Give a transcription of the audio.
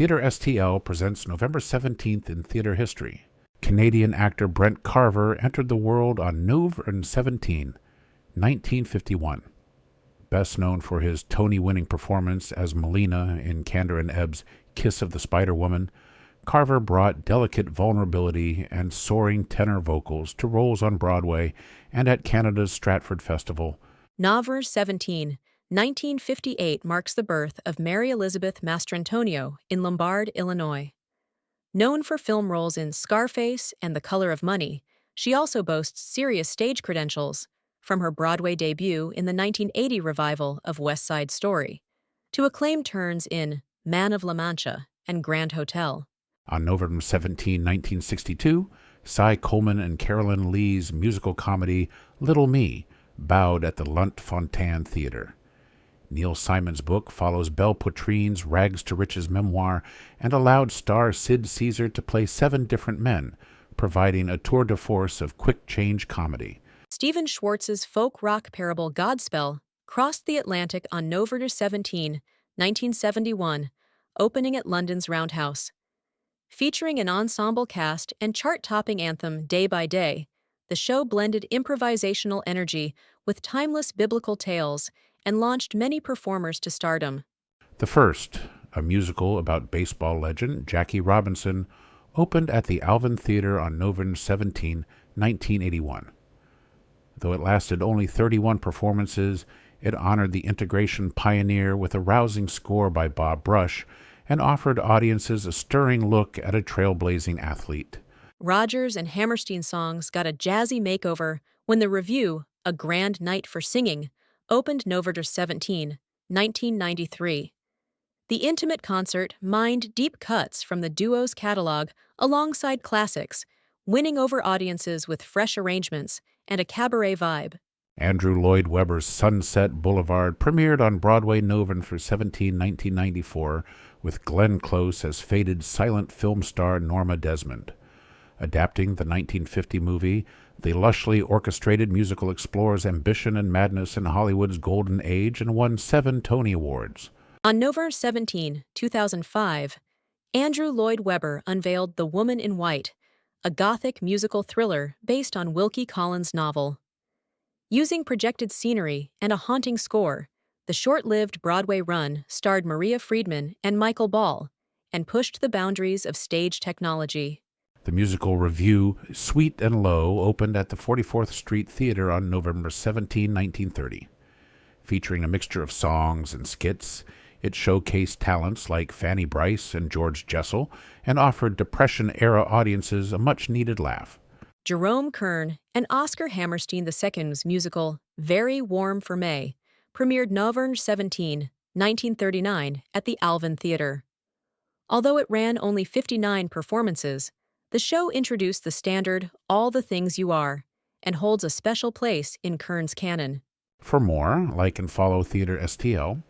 Theatre STL presents November 17th in theater history. Canadian actor Brent Carver entered the world on November 17, 1951. Best known for his Tony-winning performance as Melina in Kander and Ebb's Kiss of the Spider-Woman, Carver brought delicate vulnerability and soaring tenor vocals to roles on Broadway and at Canada's Stratford Festival. November 17, 1958 marks the birth of Mary Elizabeth Mastrantonio in Lombard, Illinois. Known for film roles in Scarface and The Color of Money, she also boasts serious stage credentials, from her Broadway debut in the 1980 revival of West Side Story, to acclaimed turns in Man of La Mancha and Grand Hotel. On November 17, 1962, Cy Coleman and Carolyn Lee's musical comedy Little Me bowed at the Lunt Fontanne Theatre. Neil Simon's book follows Belle Poitrine's rags-to-riches memoir and allowed star Sid Caesar to play 7 different men, providing a tour de force of quick-change comedy. Stephen Schwartz's folk rock parable Godspell crossed the Atlantic on November 17, 1971, opening at London's Roundhouse. Featuring an ensemble cast and chart-topping anthem Day by Day, the show blended improvisational energy with timeless biblical tales and launched many performers to stardom. The first, a musical about baseball legend Jackie Robinson, opened at the Alvin Theatre on November 17, 1981. Though it lasted only 31 performances, it honored the integration pioneer with a rousing score by Bob Brush and offered audiences a stirring look at a trailblazing athlete. Rodgers and Hammerstein songs got a jazzy makeover when the revue, A Grand Night for Singing, opened November 17, 1993. The intimate concert mined deep cuts from the duo's catalog alongside classics, winning over audiences with fresh arrangements and a cabaret vibe. Andrew Lloyd Webber's Sunset Boulevard premiered on Broadway November 17, 1994, with Glenn Close as faded silent film star Norma Desmond. Adapting the 1950 movie, the lushly orchestrated musical explores ambition and madness in Hollywood's golden age and won 7 Tony Awards. On November 17, 2005, Andrew Lloyd Webber unveiled The Woman in White, a gothic musical thriller based on Wilkie Collins' novel. Using projected scenery and a haunting score, the short-lived Broadway run starred Maria Friedman and Michael Ball and pushed the boundaries of stage technology. The musical revue Sweet and Low opened at the 44th Street Theatre on November 17, 1930. Featuring a mixture of songs and skits, it showcased talents like Fanny Brice and George Jessel and offered Depression-era audiences a much-needed laugh. Jerome Kern and Oscar Hammerstein II's musical Very Warm for May premiered November 17, 1939 at the Alvin Theatre. Although it ran only 59 performances, the show introduced the standard All the Things You Are and holds a special place in Kern's canon. For more, like and follow Theatre STL,